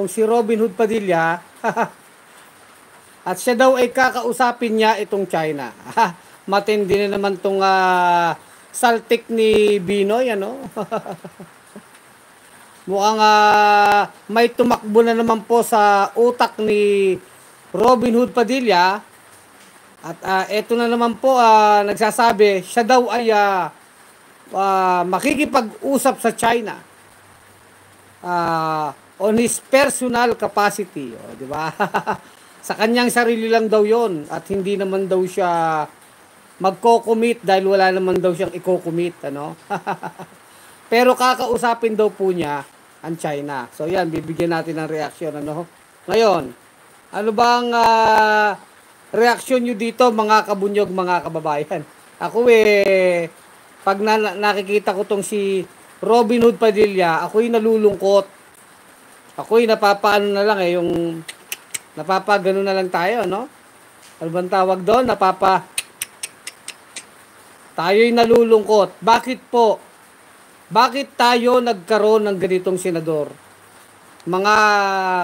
itong si Robin Hood Padilla, at siya daw ay kakausapin niya itong China. Matindi na naman itong saltik ni Binoy, ano? Mukhang may tumakbo na naman po sa utak ni Robin Hood Padilla. At eto na naman po, nagsasabi, siya daw ay makikipag-usap sa China on his personal capacity. O, di ba? Sa kanyang sarili lang daw yon at hindi naman daw siya magko-commit dahil wala naman daw siyang i-commit, ano? Pero kakausapin daw po niya ang China. So yan, bibigyan natin ng reaksyon, ano? Ngayon, ano bang reaksyon nyo dito, mga kabunyog, mga kababayan? Ako pag nakikita ko tong si Robin Hood Padilla, ako'y nalulungkot. Ako'y napapaano na lang yung napapagano na lang tayo, no? Ano bang tawag doon? Tayo'y nalulungkot. Bakit po? Bakit tayo nagkaroon ng ganitong senador? Mga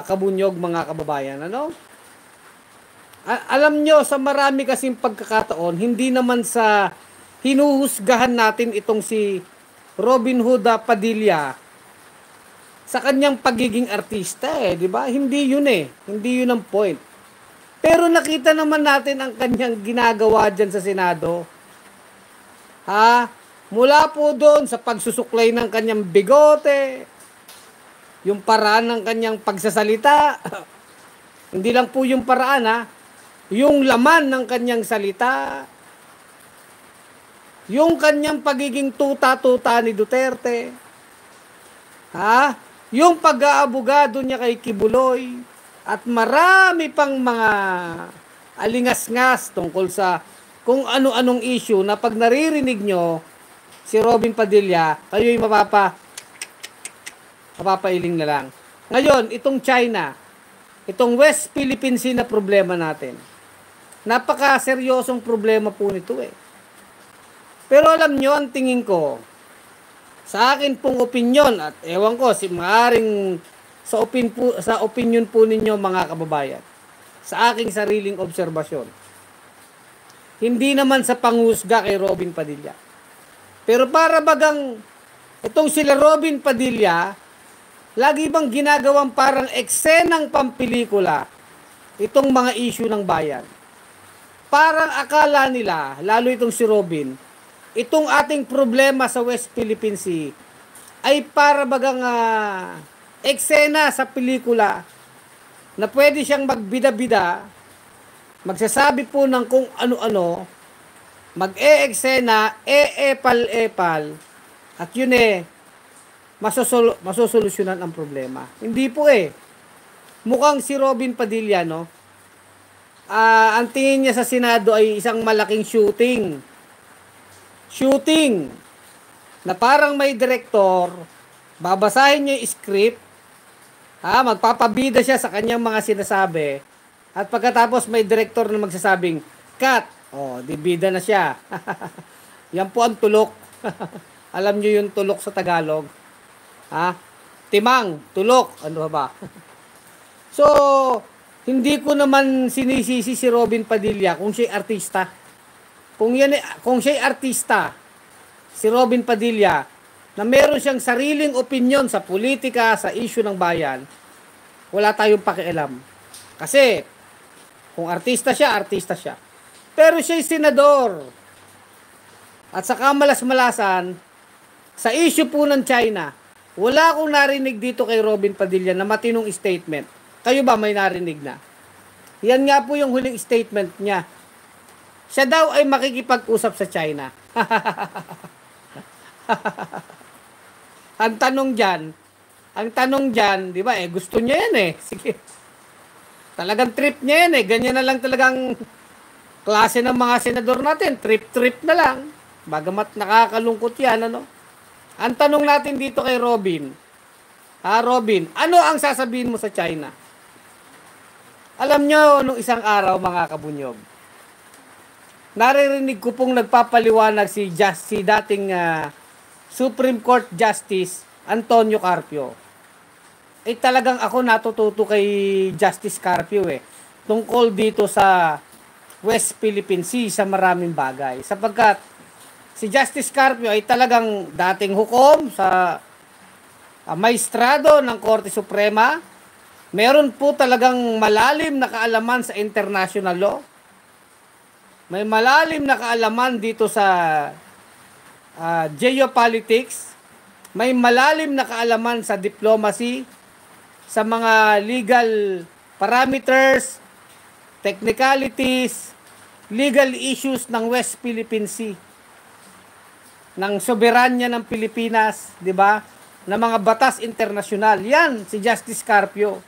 kabunyog, mga kababayan, ano? Alam nyo, sa marami kasing pagkakataon, hindi naman sa hinuhusgahan natin itong si Robin Hood Padilla sa kanyang pagiging artista, di ba? Hindi yun Hindi yun ang point. Pero nakita naman natin ang kanyang ginagawa dyan sa Senado. Mula po doon sa pagsusuklay ng kanyang bigote, yung paraan ng kanyang pagsasalita, hindi lang po yung paraan, yung laman ng kanyang salita, yung kanyang pagiging tuta-tuta ni Duterte, yung pag-aabogado niya kay Kibuloy, at marami pang mga alingas-ngas tungkol sa kung ano-anong issue na pag naririnig nyo si Robin Padilla, kayo'y mapapailing na lang. Ngayon, itong China, itong West Philippine Sea na problema natin, napaka-seryosong problema po nito Pero alam nyo, ang tingin ko, sa akin pong opinyon, at ewan ko, maaring sa opinion po ninyo, mga kababayan, sa aking sariling obserbasyon, hindi naman sa panghusga kay Robin Padilla. Pero para bagang itong sila Robin Padilla, lagi bang ginagawang parang eksenang pampelikula itong mga issue ng bayan. Parang akala nila, lalo itong si Robin, itong ating problema sa West Philippine Sea ay para bagang eksena sa pelikula na pwede siyang magbida-bida, magsasabi po ng kung ano-ano, mag-e-eksena, epal-epal, at yun masosolusyonan ang problema. Hindi po Mukhang si Robin Padilla, no? Ang tingin niya sa Senado ay isang malaking shooting. Shooting na parang may director, babasahin niya yung script, magpapabida siya sa kanyang mga sinasabi, at pagkatapos may director na magsasabing, cut! Di bida na siya. Yan po ang tulok. Alam niyo yung tulok sa Tagalog? Timang, tulok. Ano ba? So, hindi ko naman sinisisi si Robin Padilla kung siya'y artista. Kung siya'y artista, si Robin Padilla, na meron siyang sariling opinyon sa politika, sa issue ng bayan, wala tayong pakialam. Kasi, kung artista siya, artista siya. Pero siya'y senador. At sa kamalas-malasan, sa issue po ng China, wala akong narinig dito kay Robin Padilla na matinong statement. Kayo ba may narinig na? Yan nga po yung huling statement niya. Siya daw ay makikipag-usap sa China. Ang tanong dyan, di ba, gusto niya yan Sige. Talagang trip niya yan Ganyan na lang talagang klase ng mga senador natin. Trip na lang. Bagamat nakakalungkot yan, ano? Ang tanong natin dito kay Robin, Robin, ano ang sasabihin mo sa China? Alam nyo, nung isang araw, mga kabunyog, naririnig ko pong nagpapaliwanag si dating Supreme Court Justice Antonio Carpio. talagang ako natututo kay Justice Carpio tungkol dito sa West Philippine Sea sa maraming bagay. Sapagkat si Justice Carpio ay talagang dating hukom sa maestrado ng Korte Suprema. Meron po talagang malalim na kaalaman sa international law. May malalim na kaalaman dito sa geopolitics. May malalim na kaalaman sa diplomacy, sa mga legal parameters, technicalities, legal issues ng West Philippine Sea, ng soberanya ng Pilipinas, di ba? Na mga batas internasyonal. Yan, si Justice Carpio.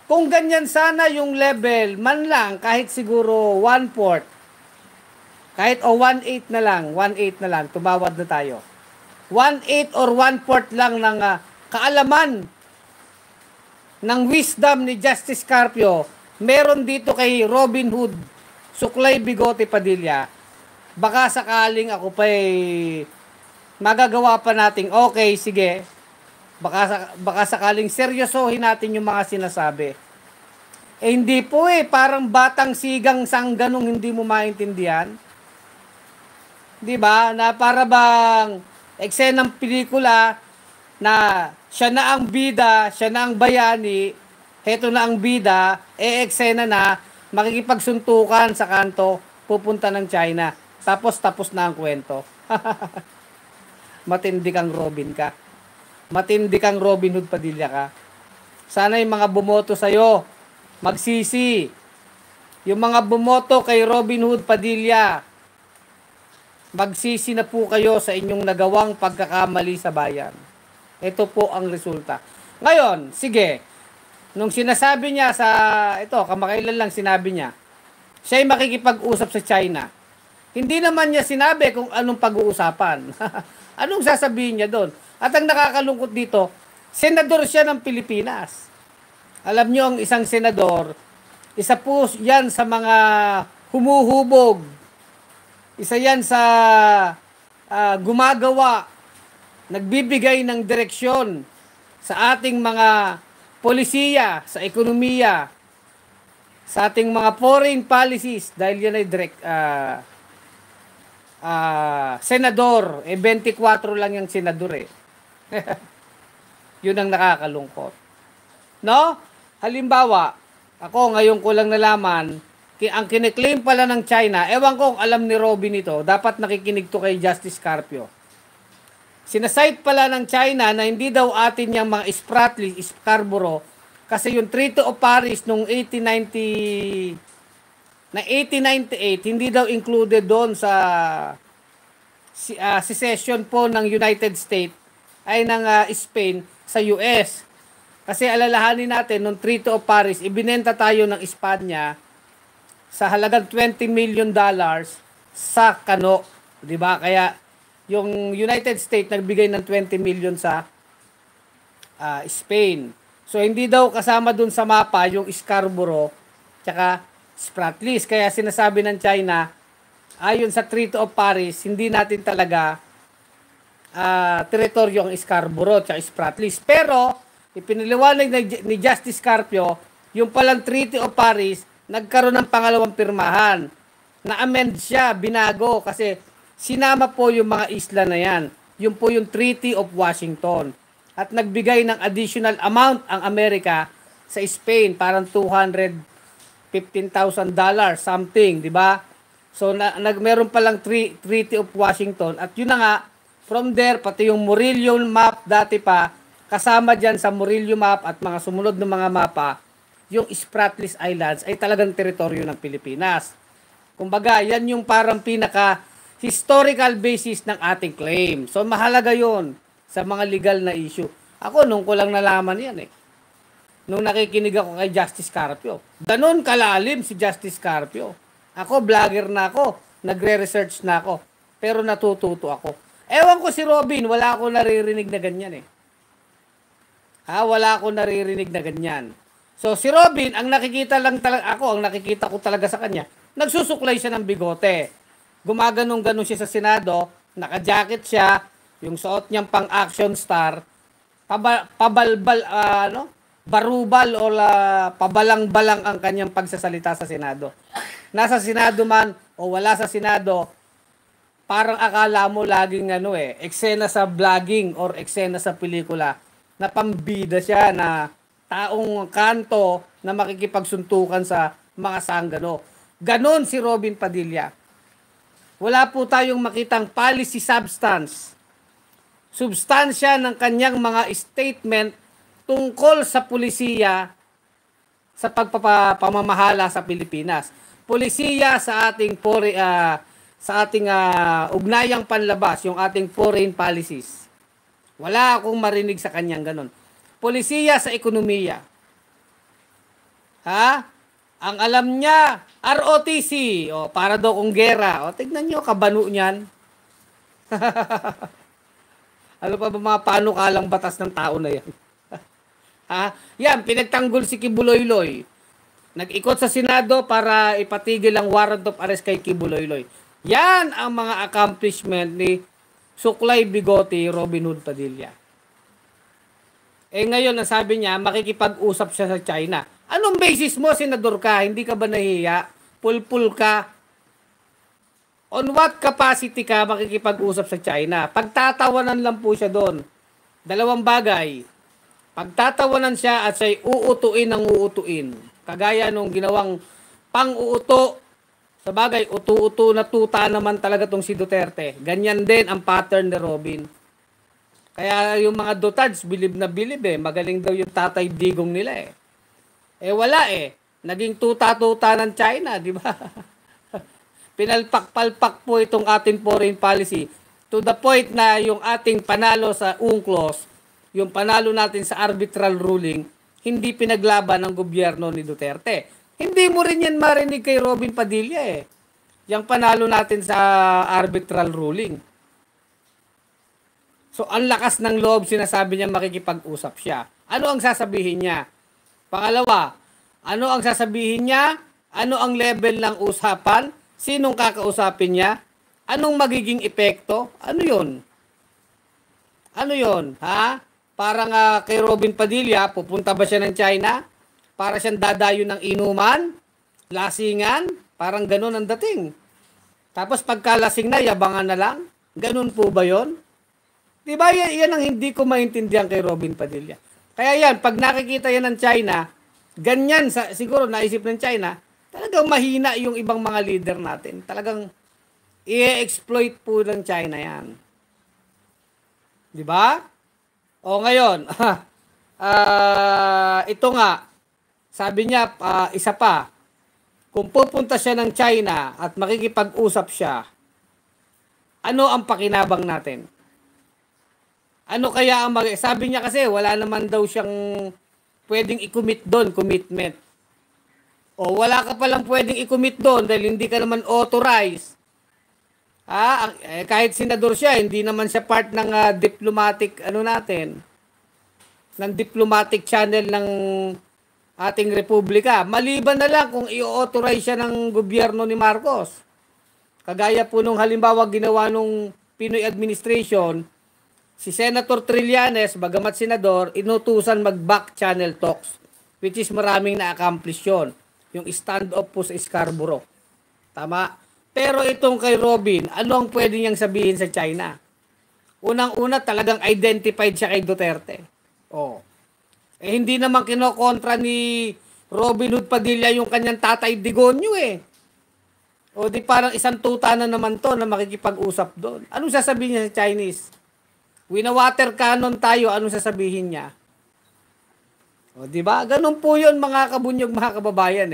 Kung ganyan sana yung level, man lang, kahit siguro 1/4, kahit 1/8 na lang, 1/8 na lang, tumawad na tayo. 1/8 or 1/4 lang ng kaalaman ng wisdom ni Justice Carpio, meron dito kay Robin Hood, Suklay Bigote Padilla, baka sakaling ako pa magagawa pa nating okay, sige. Baka sakaling seryosohin natin yung mga sinasabi. Hindi po parang batang sigang sangganong hindi mo maintindihan. 'Di ba? Na para bang eksenang pelikula na siya na ang bida, siya na ang bayani, heto na ang bida, eksena na makikipagsuntukan sa kanto, pupunta ng China. Tapos na ang kwento. Matindi kang Robin ka. Matindi kang Robin Hood Padilla ka. Sana yung mga bumoto sa'yo, magsisi. Yung mga bumoto kay Robin Hood Padilla, magsisi na po kayo sa inyong nagawang pagkakamali sa bayan. Ito po ang resulta. Ngayon, sige, nung sinasabi niya kamakailan lang sinabi niya, siya ay makikipag-usap sa China. Hindi naman niya sinabi kung anong pag-uusapan. Anong sasabihin niya doon? At ang nakakalungkot dito, senador siya ng Pilipinas. Alam niyo, ang isang senador, isa po yan sa mga humuhubog. Isa yan sa gumagawa, nagbibigay ng direksyon sa ating mga polisiya, sa ekonomiya, sa ating mga foreign policies, dahil yan ay senador, 24 lang yung senador Yun ang nakakalungkot. No? Halimbawa, ako ngayon ko lang nalaman, ang kiniklaim pala ng China, ewan ko kung alam ni Robin ito, dapat nakikinig to kay Justice Carpio. Sinasite pala ng China na hindi daw atin yung mga Spratly, Scarborough, kasi yung Treaty of Paris nung 1898, hindi daw included doon sa secession po ng United States ay ng Spain sa US. Kasi alalahanin natin, nung Treaty of Paris, ibinenta tayo ng Espanya sa halagang $20 million sa kano. Diba? Kaya yung United States nagbigay ng 20 million sa Spain. So hindi daw kasama dun sa mapa yung Scarborough tsaka Spratlys. Kaya sinasabi ng China, ayon sa Treaty of Paris, hindi natin talaga teritoryo ang Scarborough at Spratlys. Pero, ipiniliwanag ni Justice Carpio, yung palang Treaty of Paris, nagkaroon ng pangalawang pirmahan. Na-amend siya, binago, kasi sinama po yung mga isla na yan. Yun po yung Treaty of Washington. At nagbigay ng additional amount ang Amerika sa Spain, parang $215,000 something, di ba? So, meron palang Treaty of Washington. At yun na nga, from there, pati yung Murillo map dati pa, kasama dyan sa Murillo map at mga sumunod ng mga mapa, yung Spratlys Islands ay talagang teritoryo ng Pilipinas. Kumbaga, yan yung parang pinaka-historical basis ng ating claim. So, mahalaga yon sa mga legal na issue. Ako, nung ko lang nalaman yan nung nakikinig ako kay Justice Carpio. Ganon kalalim si Justice Carpio. Ako, vlogger na ako. Nagre-research na ako. Pero natututo ako. Ewan ko si Robin, wala ako naririnig na ganyan wala ako naririnig na ganyan. So, si Robin, ang nakikita ko talaga sa kanya, nagsusuklay siya ng bigote. Gumaganong-ganon siya sa Senado, naka-jacket siya, yung suot niyang pang-action star, pabalbal, barubal o pabalang-balang ang kanyang pagsasalita sa Senado. Nasa Senado man o wala sa Senado, parang akala mo laging eksena sa vlogging or eksena sa pelikula na pambida siya na taong kanto na makikipagsuntukan sa mga sanggano. Ganon si Robin Padilla. Wala po tayong makitang policy substance. Substansya ng kanyang mga statement tungkol sa pulisiya sa pamamahala sa Pilipinas. Pulisiya sa ating ugnayang panlabas, yung ating foreign policies. Wala akong marinig sa kanyang ganon. Pulisiya sa ekonomiya. Ang alam niya, ROTC, para daw kung gera. Tignan niyo, kabano niyan. Ano pa ba mga panukalang batas ng tao na yan? Yan, pinagtanggol si Kibuloy-Loy. Nag-ikot sa Senado para ipatigil ang warrant of arrest kay Kibuloy-Loy. Yan ang mga accomplishment ni Suklay Bigote, Robin Hood Padilla. Ngayon, ang sabi niya, makikipag-usap siya sa China. Anong basis mo, senador ka? Hindi ka ba nahihiya? Pulpul ka? On what capacity ka makikipag-usap sa China? Pagtatawanan lang po siya doon. Dalawang bagay. Pagtatawanan siya at siya'y uutuin ng uutuin. Kagaya nung ginawang pang-uuto. Sa bagay, utu-uto na tuta naman talaga tong si Duterte. Ganyan din ang pattern ni Robin. Kaya yung mga dotads, bilib na bilib Magaling daw yung Tatay Digong nila wala Naging tuta-tuta ng China, di ba? Pinalpak-palpak po itong ating foreign policy to the point na yung ating panalo sa UNCLOS, yung panalo natin sa arbitral ruling, hindi pinaglaban ng gobyerno ni Duterte. Hindi mo rin yan marinig kay Robin Padilla yung panalo natin sa arbitral ruling. So, ang lakas ng loob, sinasabi niya makikipag-usap siya. Ano ang sasabihin niya? Pangalawa, ano ang sasabihin niya? Ano ang level ng usapan? Sinong kakausapin niya? Anong magiging epekto? Ano yun? Ano yun? Parang kay Robin Padilla, pupunta ba siya ng China? Para siyang dadayo ng inuman? Lasingan? Parang ganun ang dating. Tapos pagkalasing na, yabangan na lang? Ganun po ba yun? Diba yan ang hindi ko maintindihan kay Robin Padilla. Kaya yan, pag nakikita yan ng China, ganyan siguro naisip ng China, talagang mahina yung ibang mga leader natin. Talagang i-exploit po ng China yan. Diba? Ngayon, ito nga, sabi niya, isa pa, kung pupunta siya ng China at makikipag-usap siya, ano ang pakinabang natin? Ano kaya ang sabi niya kasi wala naman daw siyang pwedeng i-commit doon, commitment. Wala ka palang pwedeng i-commit doon dahil hindi ka naman authorized. Kahit senador siya, hindi naman siya part ng diplomatic natin, ng diplomatic channel ng ating republika. Maliban na lang kung i-authorize siya ng gobyerno ni Marcos. Kagaya po nung halimbawa ginawa nung Pinoy administration, si Senator Trillanes, bagamat senador, inutusan mag-back channel talks, which is maraming na-accomplish yun. Yung stand-off po sa Scarborough. Tama? Pero itong kay Robin, ano ang pwede niyang sabihin sa China? Unang-una, talagang identified siya kay Duterte. Hindi naman kinokontra ni Robin Hood Padilla yung kanyang Tatay Digonyo di parang isang tuta na naman to na makikipag-usap doon. Anong sasabihin niya sa Chinese? Wina-water cannon tayo, anong sasabihin niya? Di ba? Ganun po yun mga kabunyog, mga kababayan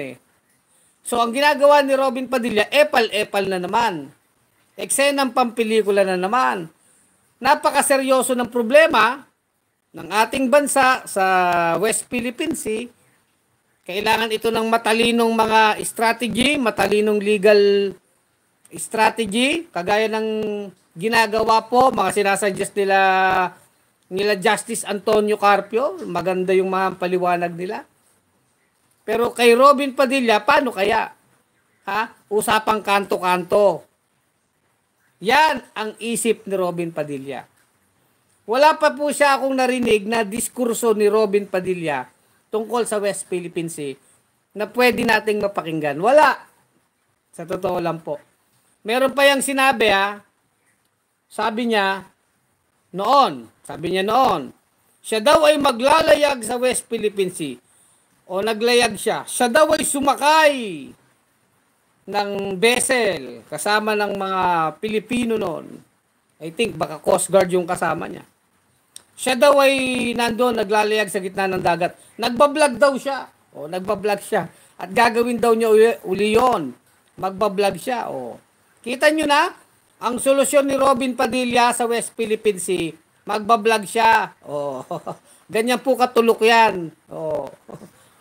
So, ang ginagawa ni Robin Padilla, epal-epal na naman. Eksenang pampelikula na naman. Napakaseryoso ng problema ng ating bansa sa West Philippine Sea. Kailangan ito ng matalinong mga strategy, matalinong legal strategy, kagaya ng ginagawa po, mga sinasuggest nila Justice Antonio Carpio, maganda yung mga paliwanag nila. Pero kay Robin Padilla, paano kaya? Usapang kanto-kanto. Yan ang isip ni Robin Padilla. Wala pa po siya akong narinig na diskurso ni Robin Padilla tungkol sa West Philippine Sea na pwede nating mapakinggan. Wala. Sa totoo lang po. Meron pa yang sinabi sabi niya noon, siya daw ay maglalayag sa West Philippine Sea. O naglayag siya. Siya daw ay sumakay ng vessel kasama ng mga Pilipino noon. I think baka Coast Guard yung kasama niya. Siya daw ay nandoon naglalayag sa gitna ng dagat. Nagbablog daw siya. Nagbablog siya. At gagawin daw niya uli yun. Magbablog siya. Kita nyo na, ang solusyon ni Robin Padilla sa West Philippine Sea, magbablog siya. Ganyan po katulok yan.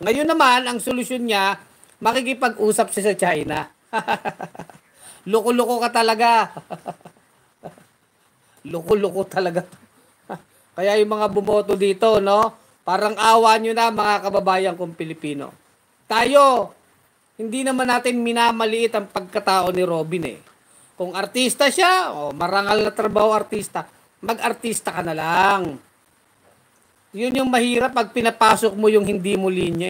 Ngayon naman, ang solusyon niya, makikipag-usap siya sa China. Loko-loko ka talaga. Loko-loko talaga. Kaya yung mga bumoto dito, no? Parang awa nyo na mga kababayan kong Pilipino. Tayo, hindi naman natin minamaliit ang pagkatao ni Robin Kung artista siya, marangal na trabaho artista, mag-artista ka na lang. Yun yung mahirap pag pinapasok mo yung hindi mo linya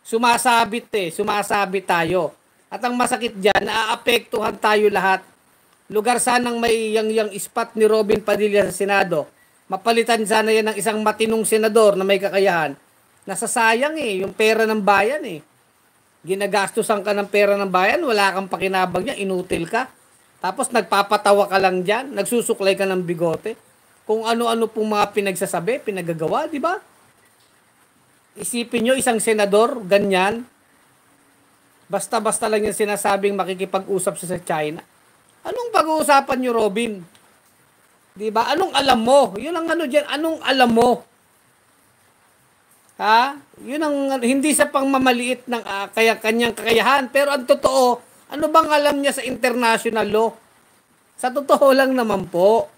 Sumasabit tayo. At ang masakit dyan, naaapektuhan tayo lahat. Lugar sanang may yang spot ni Robin Padilla sa Senado. Mapalitan sana yan ng isang matinong senador na may kakayahan. Nasasayang yung pera ng bayan Ginagastusan ka ng pera ng bayan, wala kang pakinabang niya, inutil ka. Tapos nagpapatawa ka lang dyan, nagsusuklay ka ng bigote. Kung ano-ano pong mga pinagsasabi, pinagagawa, di ba? Isipin nyo, isang senador, ganyan. Basta-basta lang yung sinasabing makikipag-usap siya sa China. Anong pag-uusapan nyo, Robin? Di ba? Anong alam mo? Yun ang dyan, anong alam mo? Yun ang hindi sa pangmamaliit ng kanyang kakayahan. Pero ang totoo, ano bang alam niya sa international law? Sa totoo lang naman po.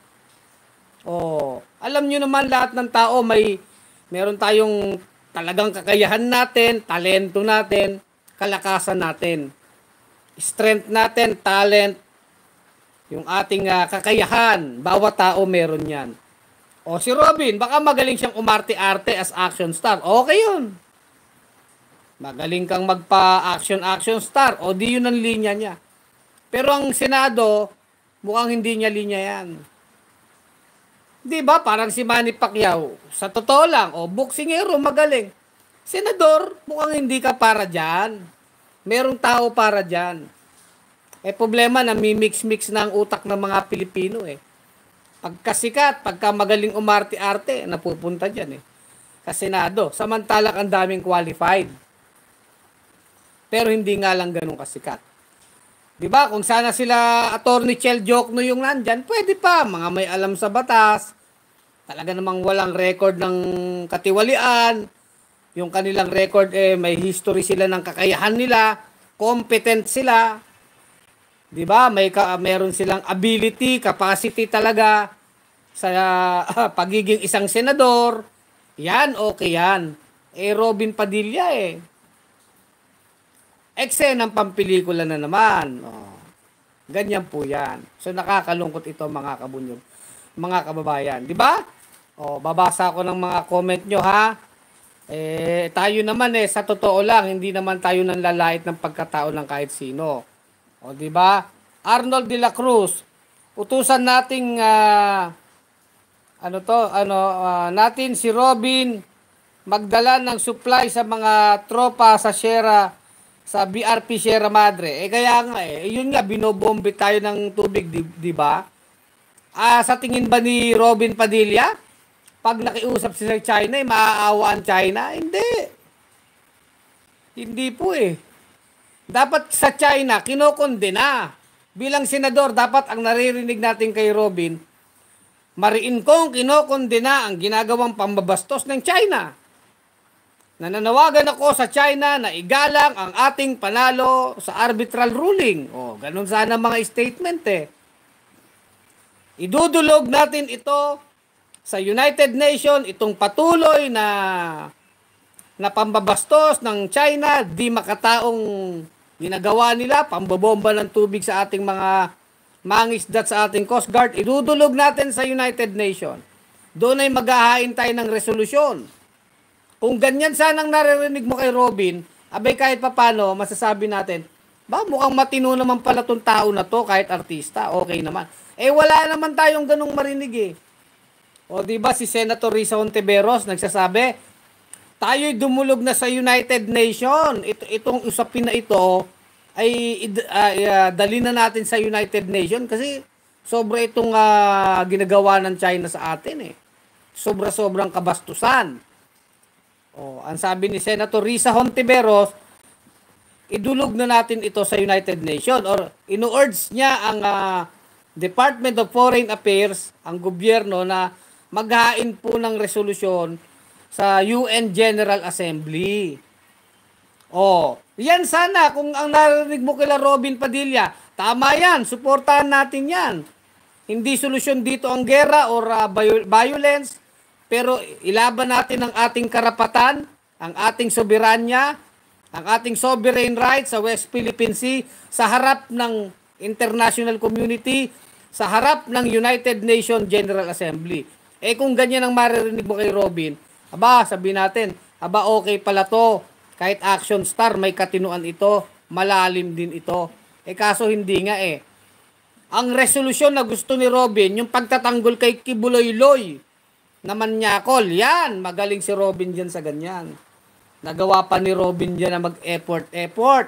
Alam niyo naman lahat ng tao meron tayong talagang kakayahan natin, talento natin, kalakasan natin. Strength natin, talent, yung ating kakayahan. Bawat tao meron yan. Si Robin, baka magaling siyang umarte-arte as action star. Okay yun. Magaling kang magpa-action star. Di yun ang linya niya. Pero ang Senado, mukhang hindi niya linya yan. Di ba? Parang si Manny Pacquiao. Sa totoo lang, boksingero, magaling. Senador, mukhang hindi ka para dyan. Merong tao para dyan. Problema na mimix-mix na ang utak ng mga Pilipino Pagkasikat, pagka magaling umarte-arte, napupunta dyan sa Senado. Samantalang ang daming qualified. Pero hindi nga lang ganun kasikat. Diba? Kung sana sila Attorney Chel Jokno yung nandyan, pwede pa. Mga may alam sa batas. Talaga namang walang record ng katiwalian. Yung kanilang record, may history sila ng kakayahan nila. Competent sila. Diba? Meron silang ability, capacity talaga sa pagiging isang senador. Yan, okay yan. Robin Padilla Eksenang pampelikula na naman. Ganyan po yan. So nakakalungkot ito mga kabunyog, mga kababayan. Diba? Babasa ko ng mga comment nyo tayo naman sa totoo lang, hindi naman tayo nanlalait ng pagkatao ng kahit sino. Di ba? Arnold de la Cruz, utusan nating natin si Robin magdala ng supply sa mga tropa sa BRP Sierra Madre. Kaya nga yun nga binobombe tayo ng tubig, di ba? Sa tingin ba ni Robin Padilla, pag nakiusap siya sa China, maaawa ang China? Hindi. Hindi po Dapat sa China, kinokondena. Bilang senador, dapat ang naririnig natin kay Robin, mariin kong kinokondena ang ginagawang pambabastos ng China. Nananawagan ako sa China na igalang ang ating panalo sa arbitral ruling. Ganun sana mga statement Idudulog natin ito sa United Nations, itong patuloy na pambabastos ng China, di makataong ginagawa nila, pambobomba ng tubig sa ating mga mangisdat sa ating Coast Guard, idudulog natin sa United Nations. Doon ay maghahain tayo ng resolusyon. Kung ganyan sanang naririnig mo kay Robin, abay kahit papano, masasabi natin, ba, mukhang matino naman pala tong tao na to, kahit artista, okay naman. Eh, wala naman tayong ganung marinig eh. O, di ba si Senator Risa Hontiveros nagsasabi, tayo'y dumulog na sa United Nations. Itong usapin na ito ay dali na natin sa United Nations kasi sobra itong ginagawa ng China sa atin eh. Sobra-sobrang kabastusan. O, ang sabi ni Senator Risa Hontiveros, idulog na natin ito sa United Nations or inu-urge niya ang Department of Foreign Affairs, ang gobyerno na maghain po ng resolusyon sa UN General Assembly. Oh, yan sana kung ang narinig mo kila Robin Padilla, tama yan, suportahan natin yan. Hindi solusyon dito ang gera or violence, pero ilaban natin ang ating karapatan, ang ating soberanya, ang ating sovereign rights sa West Philippine Sea sa harap ng international community, sa harap ng United Nations General Assembly. Eh kung ganyan ang maririnig mo kay Robin, aba, sabihin natin, aba okay pala to, kahit action star, may katinuan ito, malalim din ito. Eh kaso hindi nga eh. Ang resolusyon na gusto ni Robin, yung pagtatanggol kay Kibuloy-Loy, naman Nyakol, yan, magaling si Robin dyan sa ganyan. Nagawa pa ni Robin dyan na mag-effort.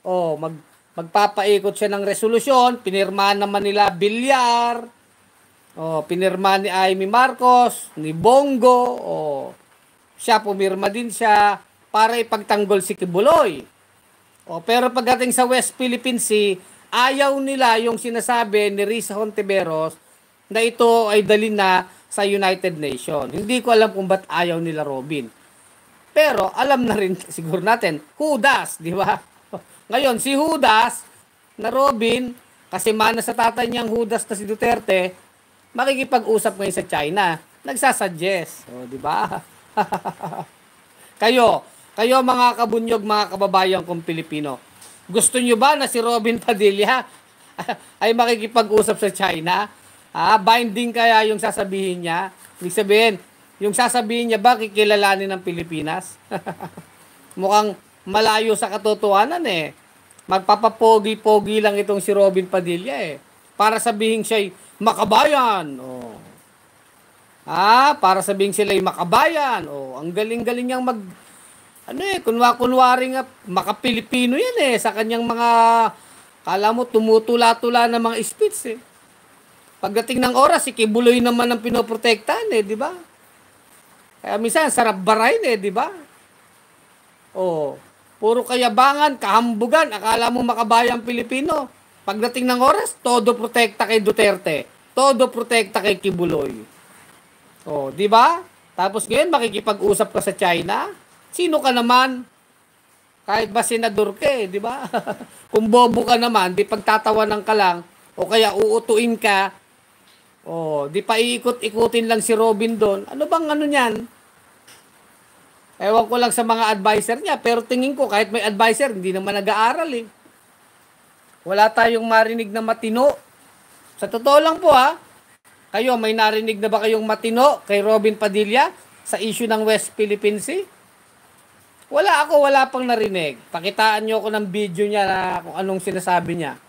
O, magpapaikot siya ng resolusyon, pinirmahan naman nila Villar, o, pinirma ni Amy Marcos, ni Bongo, o, siya pumirma din siya para ipagtanggol si Kibuloy. O, pero pagdating sa West Philippine Sea, ayaw nila yung sinasabi ni Risa Hontiveros na ito ay dalhin na sa United Nations. Hindi ko alam kung ba't ayaw nila Robin. Pero alam na rin siguro natin, Judas, di ba? Ngayon, si Judas na Robin, kasi mana sa tatay niyang Judas na si Duterte, makikipag-usap ngayon sa China. Nagsasuggest. O, di ba? Kayo mga kabunyog, mga kababayan kong Pilipino, gusto nyo ba na si Robin Padilla ay makikipag-usap sa China? Binding kaya yung sasabihin niya? Ibig sabihin, yung sasabihin niya ba kikilalanin ng Pilipinas? Mukhang malayo sa katotohanan eh. Magpapapogi-pogi lang itong si Robin Padilla eh. Para sabihin siya'y makabayan. Oh. Para sabihin sila'y makabayan. Oh, ang galing-galing niyang kunwari nga, maka-Pilipino yan eh. Sa kanyang mga, kala mo, tumutula-tula ng mga speech eh. Pagdating ng oras, si Kibuloy naman ang pinoprotektahan eh, di ba? Kaya minsan, sarap barayin eh, di ba? Oh, puro kayabangan, kahambugan, akala mo makabayang Pilipino. Pagdating ng oras, todo protekta kay Duterte. Todo protekta kay Kibuloy. Oh, di ba? Tapos ngayon, makikipag-usap ka sa China. Sino ka naman? Kahit ba senador ka eh, di ba? Kung bobo ka naman, di pagtatawanan ka lang, o kaya uutuin ka, o di pa iikot-ikutin lang si Robin doon. Ano bang ano niyan? Ewan ko lang sa mga advisor niya, pero tingin ko kahit may advisor, hindi naman nag-aaral eh. Wala tayong marinig na matino. Sa totoo lang po kayo, may narinig na ba kayong matino kay Robin Padilla sa issue ng West Philippine Sea? Wala pang narinig. Pakitaan nyo ako ng video niya na kung anong sinasabi niya.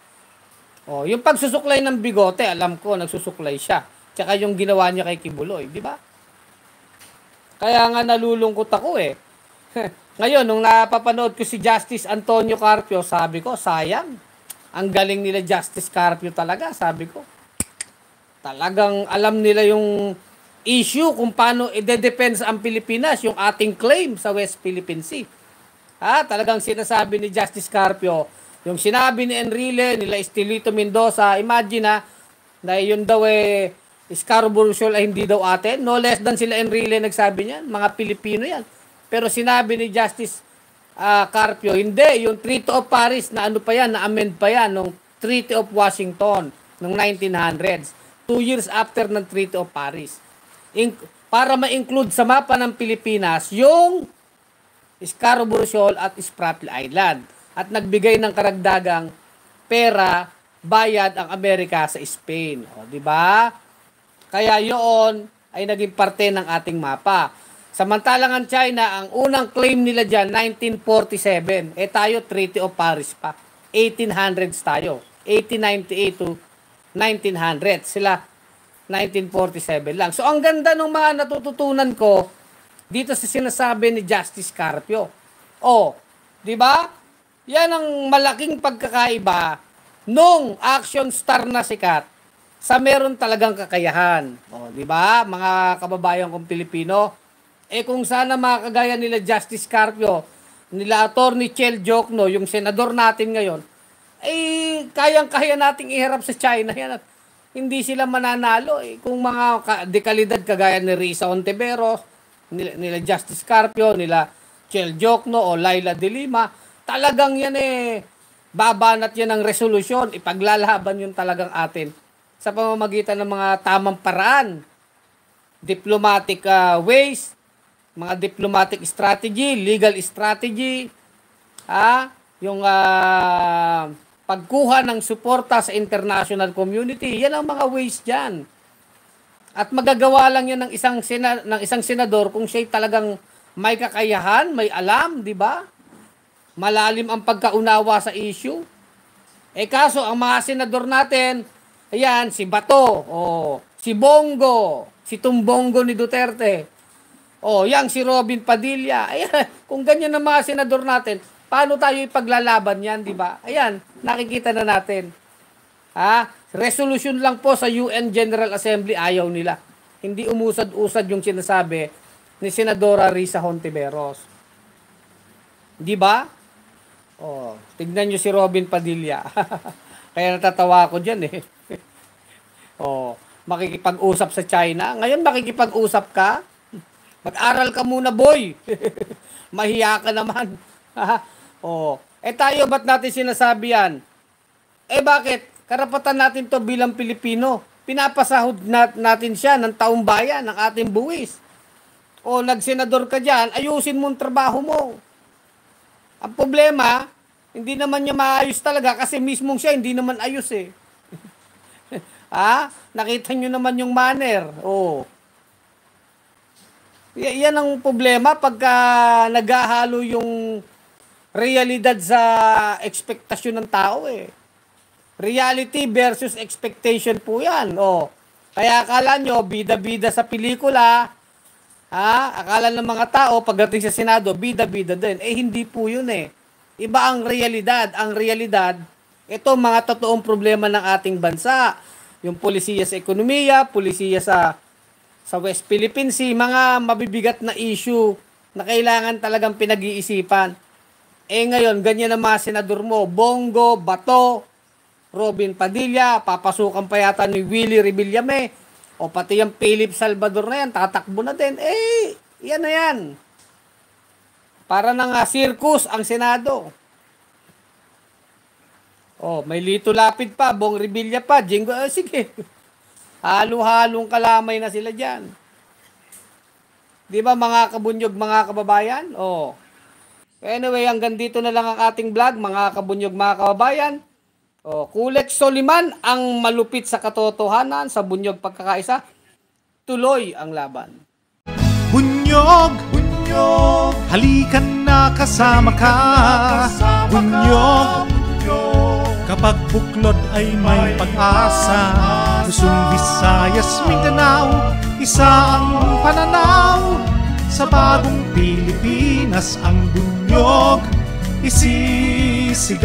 Oh, yung pagsusuklay ng bigote, alam ko, nagsusuklay siya. Tsaka yung ginawa niya kay Kibuloy, di ba? Kaya nga nalulungkot ako eh. Ngayon, nung napapanood ko si Justice Antonio Carpio, sabi ko, sayang. Ang galing nila Justice Carpio talaga, sabi ko. Talagang alam nila yung issue kung paano i-defense ang Pilipinas, yung ating claim sa West Philippine Sea. Talagang sinasabi ni Justice Carpio, yung sinabi ni Enrile, nila Estelito Mendoza, imagine na yun daw Scarborough Shoal ay hindi daw atin. No less than sila Enrile nagsabi niyan, mga Pilipino yan. Pero sinabi ni Justice Carpio, hindi, yung Treaty of Paris na ano pa yan, na-amend pa yan, nung Treaty of Washington, nung 1900s. 2 years after ng Treaty of Paris. Para ma-include sa mapa ng Pilipinas, yung Scarborough Shoal at Spratly Island. At nagbigay ng karagdagang pera bayad ang Amerika sa Spain. O, di ba? Kaya yun ay naging parte ng ating mapa. Samantalang ang China, ang unang claim nila dyan, 1947. Tayo, Treaty of Paris pa. 1800s tayo. 1898 to 1900. Sila, 1947 lang. So, ang ganda ng mga natututunan ko dito sa sinasabi ni Justice Carpio. Di ba? Yan ang malaking pagkakaiba nung action star na sikat sa meron talagang kakayahan. Di ba? Mga kababayan kong Pilipino, kung sana mga kagaya nila Justice Carpio, nila Attorney Chel Jokno, yung senador natin ngayon, kayang-kaya nating iharap sa China yan. Hindi sila mananalo. Kung mga dekalidad kagaya ni Risa Ontiveros, nila Justice Carpio, nila Chel Jokno o Laila de Lima, talagang yan babanat yan ng resolusyon. Ipaglalaban yun talagang atin sa pamamagitan ng mga tamang paraan, diplomatic ways, mga diplomatic strategy, legal strategy, yung pagkuha ng suporta sa international community. Yan ang mga ways dyan. At magagawa lang yan ng isang senador kung siya talagang may kakayahan, may alam, di ba? Malalim ang pagkaunawa sa issue. Kaso ang mga senador natin, ayan, si Bato, si Bongo, si Tumbongo ni Duterte, yang si Robin Padilla. Ayan, kung ganyan ang mga senador natin, paano tayo ipaglalaban yan, di ba? Ayan, nakikita na natin. Resolution lang po sa UN General Assembly, ayaw nila. Hindi umusad-usad yung sinasabi ni Senadora Risa Hontiveros. Di ba? Tignan nyo si Robin Padilla. Kaya natatawa ako dyan makikipag-usap sa China. Ngayon makikipag-usap ka? Mag-aral ka muna, boy. Mahiya ka naman. Tayo, ba't natin sinasabi yan? Bakit? Karapatan natin to bilang Pilipino. Pinapasahod natin siya ng taong bayan, ng ating buwis. Nagsenador ka dyan, ayusin mo ang trabaho mo. Ang problema, hindi naman niya maayos talaga kasi mismong siya hindi naman ayos Nakita nyo naman yung manner. Yan ang problema pagka naghahalo yung realidad sa ekspektasyon ng tao Reality versus expectation po yan. Kaya akala nyo, bida-bida sa pelikula, akala ng mga tao, pagdating sa Senado, bida-bida din. Hindi po yun Iba ang realidad. Ang realidad, ito mga totoong problema ng ating bansa. Yung polisiya sa ekonomiya, polisiya sa West Philippine Sea, mga mabibigat na issue na kailangan talagang pinag-iisipan. Ngayon, ganyan ang mga senador mo, Bongo, Bato, Robin Padilla, papasukan pa yata ni Willie Revillame, pati yung Philip Salvador na yan, tatakbo na din. Yan na yan. Para nang circus ang Senado. May Lito Lapid pa, Bong Revilla pa, Jingo, sige. Halo-halong kalamay na sila dyan. Di ba mga kabunyog, mga kababayan? Anyway, hanggang dito na lang ang ating vlog, mga kabunyog, mga kababayan. Kulex Soliman, ang malupit sa katotohanan, sa bunyog pagkakaisa, tuloy ang laban. Bunyog, bunyog, halikan na kasama ka. Bunyog, kapag buklod ay may pag-asa. Luzon, Visayas, Mindanao, isa ang pananaw. Sa bagong Pilipinas ang bunyog isisigaw.